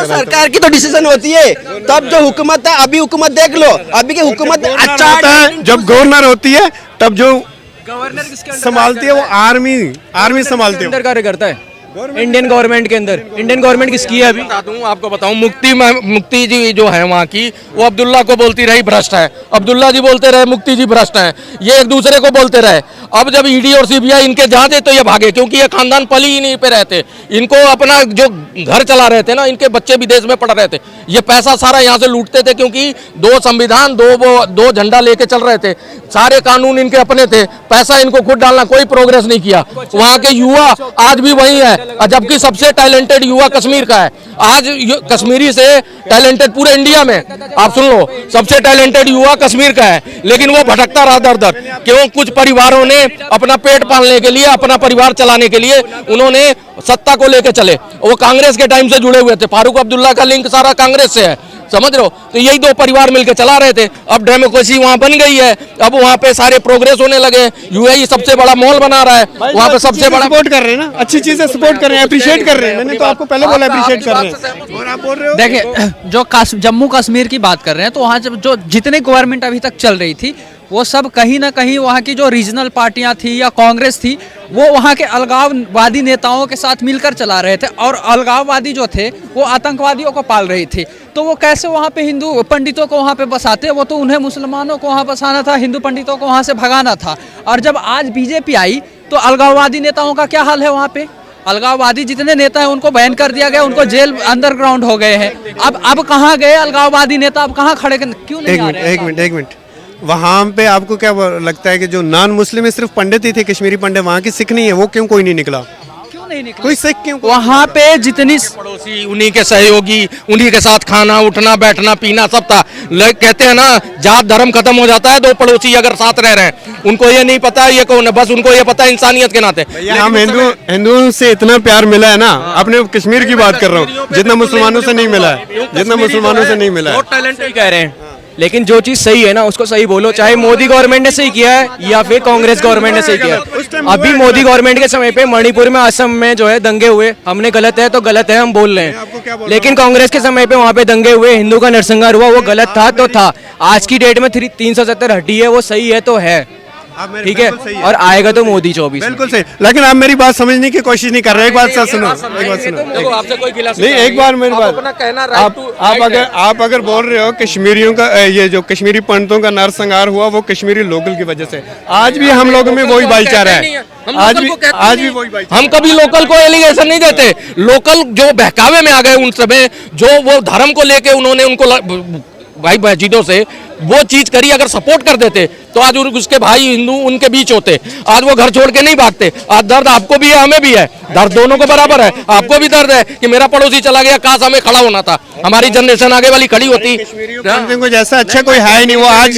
सरकार की तो डिसीजन होती है, तब जो हुकूमत है, अभी हुकूमत देख लो, अभी की हुकूमत अच्छा है। जब गवर्नर होती है तब जो गवर्नर किसके अंडर संभालती है वो आर्मी संभालती है। अंदर कार्य करता है इंडियन गवर्नमेंट के अंदर। इंडियन गवर्नमेंट किसकी है अभी? बता दूं आपको, बताऊं, मुक्ति जी जो है वहाँ की, वो अब्दुल्ला को बोलती रही भ्रष्ट है, अब्दुल्ला जी बोलते रहे मुक्ति जी भ्रष्ट हैं, ये एक दूसरे को बोलते रहे। अब जब ईडी और सीबीआई इनके जांचे तो ये भागे, क्योंकि ये खानदान पली ही नहीं पे रहते। इनको अपना जो घर चला रहे थे ना, इनके बच्चे विदेश में पढ़ रहे थे, ये पैसा सारा यहाँ से लूटते थे, क्योंकि दो संविधान दो झंडा लेके चल रहे थे, सारे कानून इनके अपने थे, पैसा इनको खुद डालना, कोई प्रोग्रेस नहीं किया। वहाँ के युवा आज भी वही है, जबकि सबसे टैलेंटेड युवा कश्मीर का है। आज कश्मीरी से टैलेंटेड पूरे इंडिया में, आप सुन लो, सबसे टैलेंटेड युवा कश्मीर का है, लेकिन वो भटकता रहा दर दर। क्यों? कुछ परिवारों ने अपना पेट पालने के लिए, अपना परिवार चलाने के लिए उन्होंने सत्ता को लेकर चले, वो कांग्रेस के टाइम से जुड़े हुए थे, फारूक अब्दुल्ला का लिंक सारा कांग्रेस से है, समझ रहे हो? तो यही दो परिवार मिलकर चला रहे थे। अब डेमोक्रेसी वहाँ बन गई है, अब वहाँ पे सारे प्रोग्रेस होने लगे। यूएई सबसे बड़ा मॉल बना रहा है, वहाँ पे सबसे बड़ा सपोर्ट कर रहे हैं ना, अच्छी चीजें सपोर्ट कर रहे हैं, अप्रिशिएट कर रहे हैं। मैंने तो आपको पहले बोला अप्रिशिएट कर रहे हैं और आप बोल रहे हो। देखिए, जो जम्मू कश्मीर की बात कर रहे हैं, तो वहाँ जो जितने गवर्नमेंट अभी तक चल रही थी, वो सब कहीं ना कहीं वहाँ की जो रीजनल पार्टियां थी या कांग्रेस थी, वो वहाँ के अलगाववादी नेताओं के साथ मिलकर चला रहे थे, और अलगाववादी जो थे वो आतंकवादियों को पाल रही थी। तो वो कैसे वहाँ पे हिंदू पंडितों को वहाँ पे बसाते? वो तो उन्हें मुसलमानों को वहाँ बसाना था, हिंदू पंडितों को वहाँ से भगाना था। और जब आज बीजेपी आई तो अलगाववादी नेताओं का क्या हाल है? वहाँ पे अलगाववादी जितने नेता हैं उनको बैन कर दिया गया, उनको जेल अंडरग्राउंड हो गए हैं। अब कहाँ गए अलगाववादी नेता? अब कहाँ खड़े, क्यों नहीं आ रहे? एक मिनट वहाँ पे आपको क्या लगता है कि जो नॉन मुस्लिम सिर्फ पंडित ही थे, कश्मीरी पंडित, वहाँ की सिख नहीं है, वो क्यों कोई नहीं निकला? क्यों नहीं निकला? कोई सिख क्यों? वहाँ पे जितनी पड़ोसी, उन्हीं के सहयोगी, उन्हीं के साथ खाना उठना बैठना पीना सब था। कहते हैं ना, जात धर्म खत्म हो जाता है दो पड़ोसी अगर साथ रह रहे हैं। उनको ये नहीं पता ये कौन है, बस उनको ये पता है इंसानियत के नाते। हम हिंदुओं से इतना प्यार मिला है ना, अपने कश्मीर की बात कर रहा हूँ, जितना मुसलमानों से नहीं मिला है, जितना मुसलमानों से नहीं मिला है। टैलेंट नहीं कह रहे हैं, लेकिन जो चीज सही है ना उसको सही बोलो, चाहे मोदी गवर्नमेंट ने सही किया है या फिर कांग्रेस गवर्नमेंट ने सही किया है। अभी मोदी गवर्नमेंट के समय पे मणिपुर में, असम में जो है दंगे हुए, हमने गलत है तो गलत है हम बोल रहे हैं, लेकिन कांग्रेस के समय पे वहाँ पे दंगे हुए, हिंदू का नरसंहार हुआ, वो गलत था तो था। आज की डेट में 370 हटी है, वो सही है तो है, ठीक है, और आएगा तो मोदी 24। बिल्कुल सही, लेकिन आप मेरी बात समझने की कोशिश नहीं कर रहे। एक बात सुनो, एक बात सुनो, आपसे कोई गिला नहीं, एक बार मेरी बात, आप अगर बोल रहे हो कश्मीरियों का, ये जो कश्मीरी पंडितों का नरसंहार हुआ वो कश्मीरी लोकल की वजह से, आज भी हम लोगों में वही भाईचारा है, आज भी वही भाईचारा। हम कभी लोकल को एलिगेशन नहीं देते, लोकल जो बहकावे में आ गए उन समय, जो वो धर्म को लेके उन्होंने उनको भाई मस्जिदों से वो चीज करी, अगर सपोर्ट कर देते तो आज उसके भाई हिंदू उनके बीच होते, आज वो घर छोड़ के नहीं भागते। आज दर्द आपको भी है, हमें भी है, दर्द दोनों को बराबर है। आपको भी दर्द है कि मेरा पड़ोसी चला गया, काश हमें खड़ा होना था, हमारी जनरेशन आगे वाली खड़ी होती। को जैसा अच्छा कोई है ही नहीं, वो आज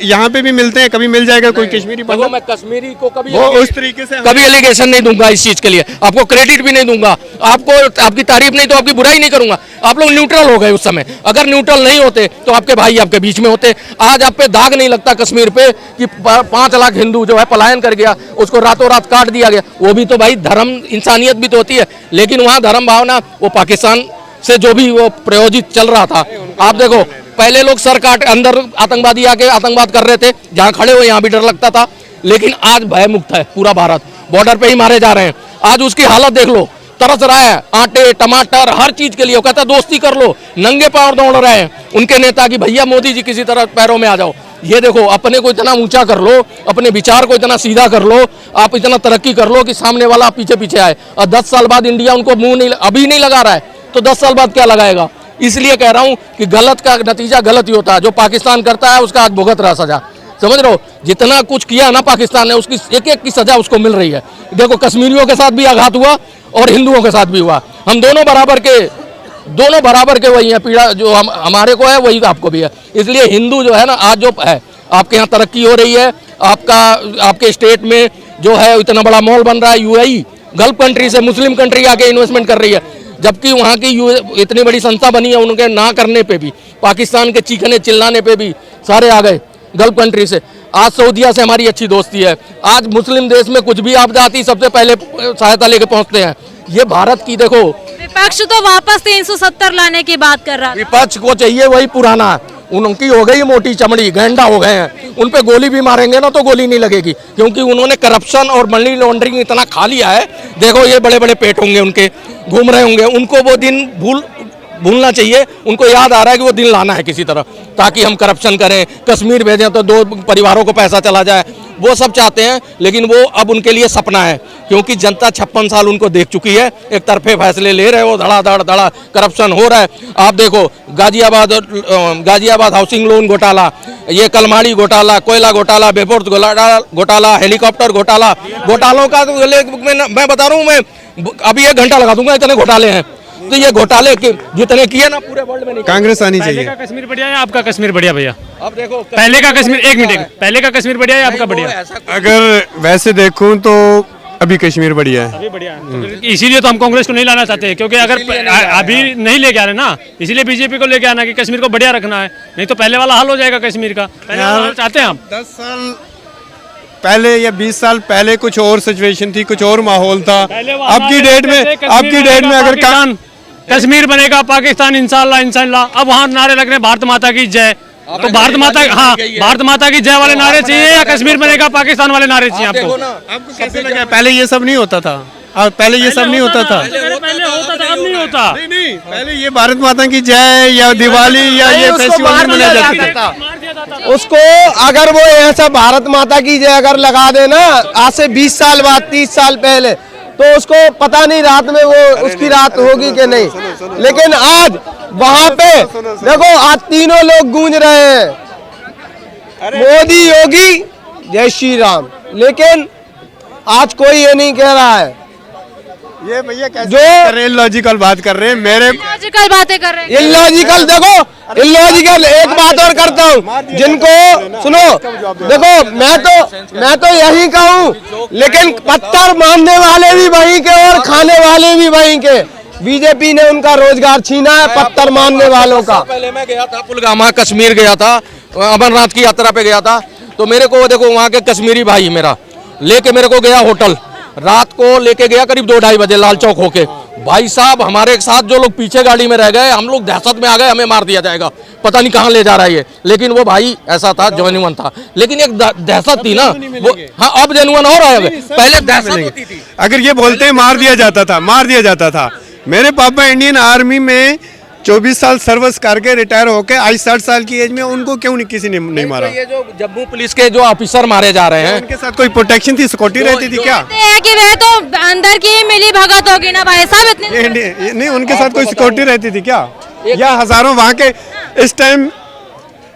यहाँ पे भी मिलते हैं, कभी मिल जाएगा कोई कश्मीरी पंडित। मैं कश्मीरी को कभी वो उस तरीके से कभी एलिगेशन नहीं दूंगा इस चीज के लिए, आपको क्रेडिट भी नहीं दूंगा, आपको आपकी तारीफ नहीं तो आपकी बुराई नहीं करूंगा। आप लोग न्यूट्रल हो गए उस समय, अगर न्यूट्रल नहीं होते तो आपके भाई आपके बीच में होते। आज आप पे दाग नहीं लगता कश्मीर पे कि 5 लाख हिंदू जो है पलायन कर गया, उसको रातों रात काट दिया गया। वो भी तो भाई धर्म इंसानियत भी तो होती है, लेकिन वहाँ धर्म भावना वो पाकिस्तान से जो भी वो प्रयोजित चल रहा था। आप देखो, पहले लोग सर काट, अंदर आतंकवादी आके आतंकवाद कर रहे थे, जहाँ खड़े हो यहाँ भी डर लगता था, लेकिन आज भय मुक्त है पूरा भारत, बॉर्डर पे ही मारे जा रहे हैं। आज उसकी हालत देख लो, तरस रहा है, आटे टमाटर हर चीज के लिए, वो कहता है दोस्ती कर लो, नंगे पांव दौड़ रहे हैं उनके नेता की, भैया मोदी जी किसी तरह पैरों में आ जाओ। ये देखो, अपने को इतना ऊंचा कर लो, अपने विचार को इतना सीधा कर लो, आप इतना तरक्की कर लो कि सामने वाला पीछे पीछे आए। और 10 साल बाद इंडिया उनको मुंह नहीं, अभी नहीं लगा रहा है तो 10 साल बाद क्या लगाएगा? इसलिए कह रहा हूं कि गलत का नतीजा गलत ही होता है। जो पाकिस्तान करता है उसका आज भुगत रहा सजा, समझ रहे हो? जितना कुछ किया ना पाकिस्तान ने, उसकी एक एक की सजा उसको मिल रही है। देखो, कश्मीरियों के साथ भी आघात हुआ और हिंदुओं के साथ भी हुआ, हम दोनों बराबर के वही है, पीड़ा जो हमारे को है वही आपको भी है। इसलिए हिंदू जो है ना, आज जो है आपके यहाँ तरक्की हो रही है, आपके स्टेट में जो है इतना बड़ा मॉल बन रहा है, यूएई गल्फ कंट्री से मुस्लिम कंट्री आके इन्वेस्टमेंट कर रही है, जबकि वहाँ की इतनी बड़ी संस्था बनी है, उनके ना करने पे भी, पाकिस्तान के चीखने चिल्लाने पे भी सारे आ गए गल्फ कंट्री से। आज सऊदीया से हमारी अच्छी दोस्ती है, आज मुस्लिम देश में कुछ भी आपदा आती सबसे पहले सहायता लेके पहुँचते हैं। ये भारत की देखो विपक्ष तो वापस 370 लाने की बात कर रहा था। विपक्ष को चाहिए वही पुराना, उनकी हो गई मोटी चमड़ी, गेंडा हो गए हैं, उन पे गोली भी मारेंगे ना तो गोली नहीं लगेगी, क्योंकि उन्होंने करप्शन और मनी लॉन्ड्रिंग इतना खा लिया है। देखो ये बड़े बड़े पेट होंगे उनके, घूम रहे होंगे, उनको वो दिन भूलना चाहिए, उनको याद आ रहा है कि वो दिन लाना है किसी तरह, ताकि हम करप्शन करें, कश्मीर भेजें तो 2 परिवारों को पैसा चला जाए, वो सब चाहते हैं। लेकिन वो अब उनके लिए सपना है, क्योंकि जनता 56 साल उनको देख चुकी है, एक तरफे फैसले ले रहे हो, धड़ा करप्शन हो रहा है। आप देखो गाजियाबाद हाउसिंग लोन घोटाला, ये कलमाड़ी घोटाला, कोयला घोटाला, बेपोर्ट घोटाला, हेलीकॉप्टर घोटालों का मैं बता रहा हूँ, मैं अभी 1 घंटा लगा दूंगा, इतने घोटाले हैं। तो ये घोटाले जितने किए ना पूरे वर्ल्ड में नहीं। कांग्रेस आनी चाहिए। पहले का कश्मीर बढ़िया है, आपका कश्मीर बढ़िया भैया? अब देखो पहले का कश्मीर, एक मिनट, पहले का कश्मीर बढ़िया है, आपका बढ़िया? अगर वैसे देखूं तो अभी कश्मीर बढ़िया है। अभी बढ़िया है, तो इसीलिए तो हम कांग्रेस को नहीं लाना चाहते, क्योंकि अगर अभी नहीं लेके आ रहे ना, इसीलिए बीजेपी को लेके आना कि कश्मीर को बढ़िया रखना है, नहीं तो पहले वाला हाल हो जाएगा कश्मीर का। पहले वाला हाल चाहते हैं हम। 10 साल पहले या 20 साल पहले कुछ और सिचुएशन थी, कुछ और माहौल था। अब की डेट में अगर कश्मीर बनेगा पाकिस्तान इंशाल्लाह इंशाल्लाह, अब वहाँ नारे लग रहे हैं भारत माता की जय, तो भारत माता की जय वाले नारे चाहिए या कश्मीर बनेगा पाकिस्तान वाले नारे चाहिए आपको? आपको कैसे लगा? पहले ये सब नहीं होता था, पहले ये सब नहीं होता था। पहले होता था, अब नहीं होता। नहीं, पहले ये भारत माता की जय या दिवाली या ये फेस्टिवल मनाया जाता था। उसको अगर वो ऐसा भारत माता की जय अगर लगा देना आज से 20 साल बाद, 30 साल पहले, तो उसको पता नहीं रात में वो उसकी रात होगी कि नहीं। लेकिन आज वहां पे देखो, आज तीनों लोग गूंज रहे हैं, मोदी, योगी, जय श्री राम, लेकिन आज कोई ये नहीं कह रहा है। ये भैया कैसे इलॉजिकल बात कर रहे हैं, मेरे लॉजिकल बातें कर रहे हैं। इलॉजिकल देखो, इलॉजिकल एक बात और करता हूँ, जिनको सुनो, देखो मैं तो यही कहूँ, लेकिन पत्थर मारने वाले भी वहीं के और खाने वाले भी वहीं के। बीजेपी ने उनका रोजगार छीना है पत्थर मारने वालों का। पहले मैं गया था पुलगामा, कश्मीर गया था, अमरनाथ की यात्रा पे गया था, तो मेरे को देखो वहाँ के कश्मीरी भाई मेरा लेके मेरे को गया होटल, रात को लेके गया करीब 2-2:30 बजे लाल चौक होके। भाई साहब हमारे साथ जो लोग पीछे गाड़ी में रह गए, हम लोग दहशत में आ गए, हमें मार दिया जाएगा, पता नहीं कहाँ ले जा रहा है ये। लेकिन वो भाई ऐसा था, जेन्युइन था, लेकिन एक दहशत थी ना वो। हाँ, अब जेन्युइन हो रहा है, पहले दहशत होती थी। अगर ये बोलते मार दिया जाता था। मेरे पापा इंडियन आर्मी में 24 साल सर्विस करके रिटायर होके आज 60 साल की एज में, उनको क्यों नहीं किसी ने नहीं मारा? ये जो जम्मू पुलिस के जो ऑफिसर मारे जा रहे हैं, उनके साथ कोई प्रोटेक्शन थी, सिक्योरिटी रहती थी क्या? कि वे तो अंदर की मिली भगत होगी ना भाई साहब, इतनी नहीं, उनके साथ कोई सिक्योरिटी रहती थी क्या? या हजारों वहाँ के इस time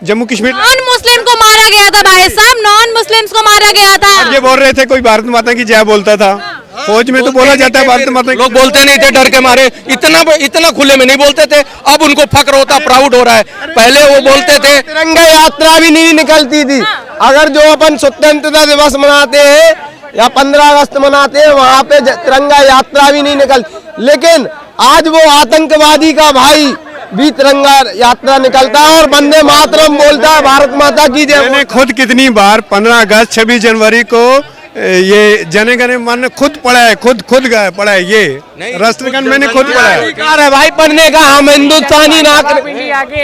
Jammu Kashmir non Muslim को मारा गया था भाई साहब, नॉन मुस्लिम्स को मारा गया था। ये बोल रहे थे कोई भारत माता की जय बोलता था, फौज में तो बोला जाता है भारत माता की। लोग बोलते नहीं थे डर के मारे, इतना खुले में नहीं बोलते थे। अब उनको फक्र होता, प्राउड हो रहा है। पहले वो बोलते थे तिरंगा यात्रा भी नहीं निकलती थी। अगर जो अपन स्वतंत्रता दिवस मनाते हैं या 15 अगस्त मनाते हैं, वहाँ पे तिरंगा यात्रा भी नहीं निकलती। लेकिन आज वो आतंकवादी का भाई भी तिरंगा यात्रा निकलता है और वंदे मातरम बोलता है, भारत माता की जय। मैंने खुद कितनी बार 15 अगस्त 26 जनवरी को ये जन गण मन खुद पढ़ा है, खुद पढ़ा है, ये राष्ट्रगान मैंने खुद पढ़ा है। अधिकार है भाई पढ़ने का, हम हिंदुस्तानी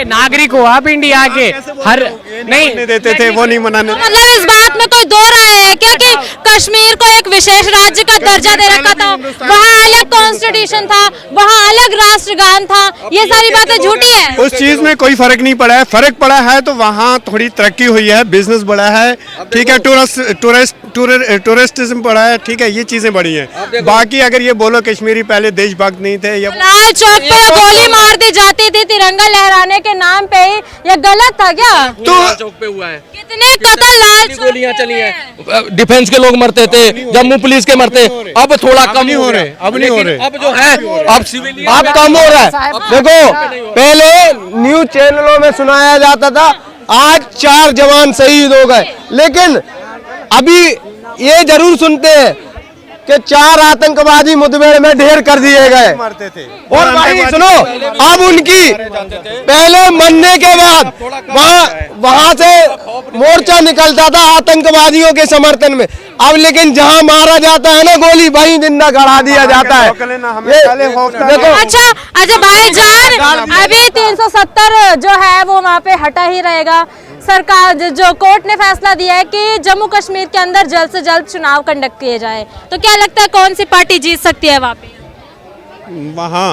नागरिक हो आप इंडिया के, हर नहीं देते थे, वो नहीं मनाने। मतलब इस बात में कोई दो राय है क्या कि कश्मीर को एक विशेष राज्य का दर्जा दे रखा था, वहाँ अलग कॉन्स्टिट्यूशन था, वहाँ अलग राष्ट्रगान था, ये सारी बातें झूठी है? उस चीज में कोई फर्क नहीं पड़ा है। फर्क पड़ा है तो वहाँ थोड़ी तरक्की हुई है, बिजनेस बढ़ा है, ठीक है, टूरिस्टिज्म बढ़ा है, ठीक है, ये चीजें बढ़ी हैं। बाकी अगर ये बोलो कश्मीरी पहले देशभक्त नहीं थे या लाल चौक पे गोली मार दी जाती थी तिरंगा लहराने के नाम पे ही, ये गलत था क्या? तो चौक पे हुआ है, कितने कत्ल लाल चौक गोलियां चली हैं, डिफेंस के लोग मरते थे, जम्मू पुलिस के मरते, अब थोड़ा कम नहीं हो रहे, अब नहीं हो रहे, अब जो है अब सिविलियन अब कम हो रहा है। देखो पहले न्यूज चैनलों में सुनाया जाता था आज 4 जवान शहीद हो गए, लेकिन अभी ये जरूर सुनते हैं कि 4 आतंकवादी मुठभेड़ में ढेर कर दिए गए। और भाई सुनो, अब उनकी पहले मरने के बाद वहां से मोर्चा निकलता था आतंकवादियों के समर्थन में, अब लेकिन जहां मारा जाता है ना गोली, वहीं जिंदा गड़ा दिया जाता है। देखो अच्छा भाईजान, अभी 370 जो है वो वहाँ पे हटा ही रहेगा। सरकार जो कोर्ट ने फैसला दिया है कि जम्मू कश्मीर के अंदर जल्द से जल्द चुनाव कंडक्ट किए जाए, तो क्या लगता है कौन सी पार्टी जीत सकती है वहाँ पे? वहाँ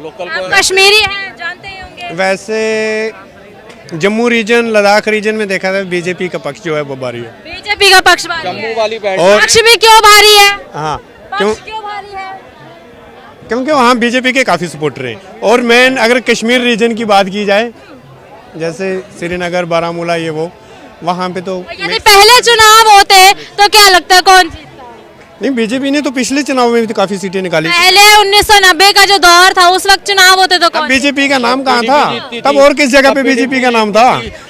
आप कश्मीरी हैं, जानते ही होंगे। वैसे जम्मू रीजन, लद्दाख रीजन में देखा था बीजेपी का पक्ष जो है वो भारी है। बीजेपी का पक्ष भारी है। वाली और पक्ष भी क्यों भारी है? हाँ, पक्ष क्यों भारी है? क्योंकि वहाँ बीजेपी के काफ़ी सपोर्टर हैं। और मेन अगर कश्मीर रीजन की बात की जाए, जैसे श्रीनगर, बारामूला, ये वो, वहाँ पे तो यदि पहले चुनाव होते तो क्या लगता है कौन जीतता? नहीं, बीजेपी ने तो पिछले चुनाव में भी तो काफ़ी सीटें निकाली। पहले 1990 का जो दौर था उस वक्त चुनाव होते तो कौन? बीजेपी का नाम कहाँ था तब? और किस जगह पे बीजेपी का नाम था?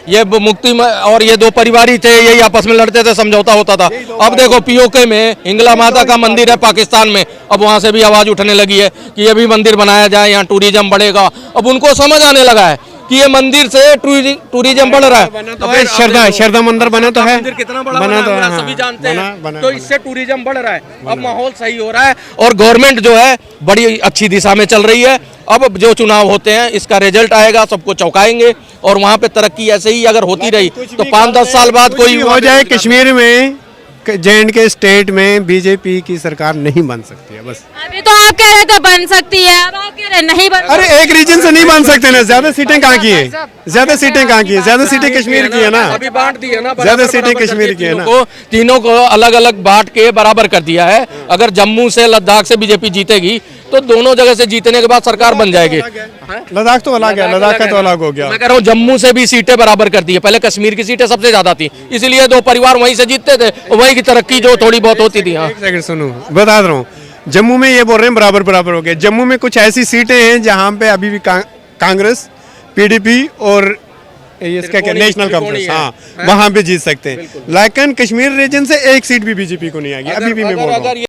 ये मुक्ति और ये दो परिवार ही थे, यही आपस में लड़ते थे, समझौता होता था। अब देखो पीओके में हिंगला माता का मंदिर है पाकिस्तान में, अब वहाँ से भी आवाज उठने लगी है कि ये भी मंदिर बनाया जाए, यहाँ टूरिज्म बढ़ेगा। अब उनको समझ आने लगा है कि ये मंदिर से टूरिज्म बढ़ रहा है। श्रद्धा मंदिर बना तो है, मंदिर कितना बड़ा बना तो है, सभी जानते हैं। तो इससे टूरिज्म बढ़ रहा है, अब माहौल सही हो रहा है और गवर्नमेंट जो है बड़ी अच्छी दिशा में चल रही है। अब जो चुनाव होते हैं इसका रिजल्ट आएगा, सबको चौंकाएंगे और वहाँ पे तरक्की ऐसे ही अगर होती रही तो 5-10 साल बाद कोई हो जाए कश्मीर में, J&K स्टेट में बीजेपी की सरकार नहीं बन सकती है। बस अभी तो आप कह रहे थे बन सकती है, अब आप कह रहे नहीं बन। अरे एक रीजन से नहीं बन सकते ना, ज्यादा सीटें कहाँ की है? ज्यादा सीटें कहाँ की है? ज्यादा सीटें कश्मीर की है ना, अभी बांट दी है ना, ज्यादा सीटें कश्मीर की है ना। तीनों को अलग अलग बांट के बराबर कर दिया है। अगर जम्मू से लद्दाख से बीजेपी जीतेगी तो दोनों जगह से जीतने के बाद सरकार बन जाएगी। लद्दाख तो अलग है, लद्दाख का तो अलग हो गया। मैं कह रहा हूँ जम्मू से भी सीटें बराबर कर दी है, पहले कश्मीर की सीटें सबसे ज्यादा थी, इसलिए दो परिवार वहीं से जीतते थे, वहीं की तरक्की जो थोड़ी बहुत होती थी। हाँ, एक सेकंड सुनो, बता रहा हूँ। जम्मू में ये बोल रहे हैं बराबर बराबर हो गए। जम्मू में कुछ ऐसी सीटें हैं जहाँ पे अभी भी कांग्रेस, PDP और इसका क्या नेशनल कॉन्फ्रेंस, हाँ, वहाँ पे जीत सकते हैं। लेकिन कश्मीर रीजन से एक सीट भी बीजेपी को नहीं आएगी, अभी भी मैं बोल रहा हूँ।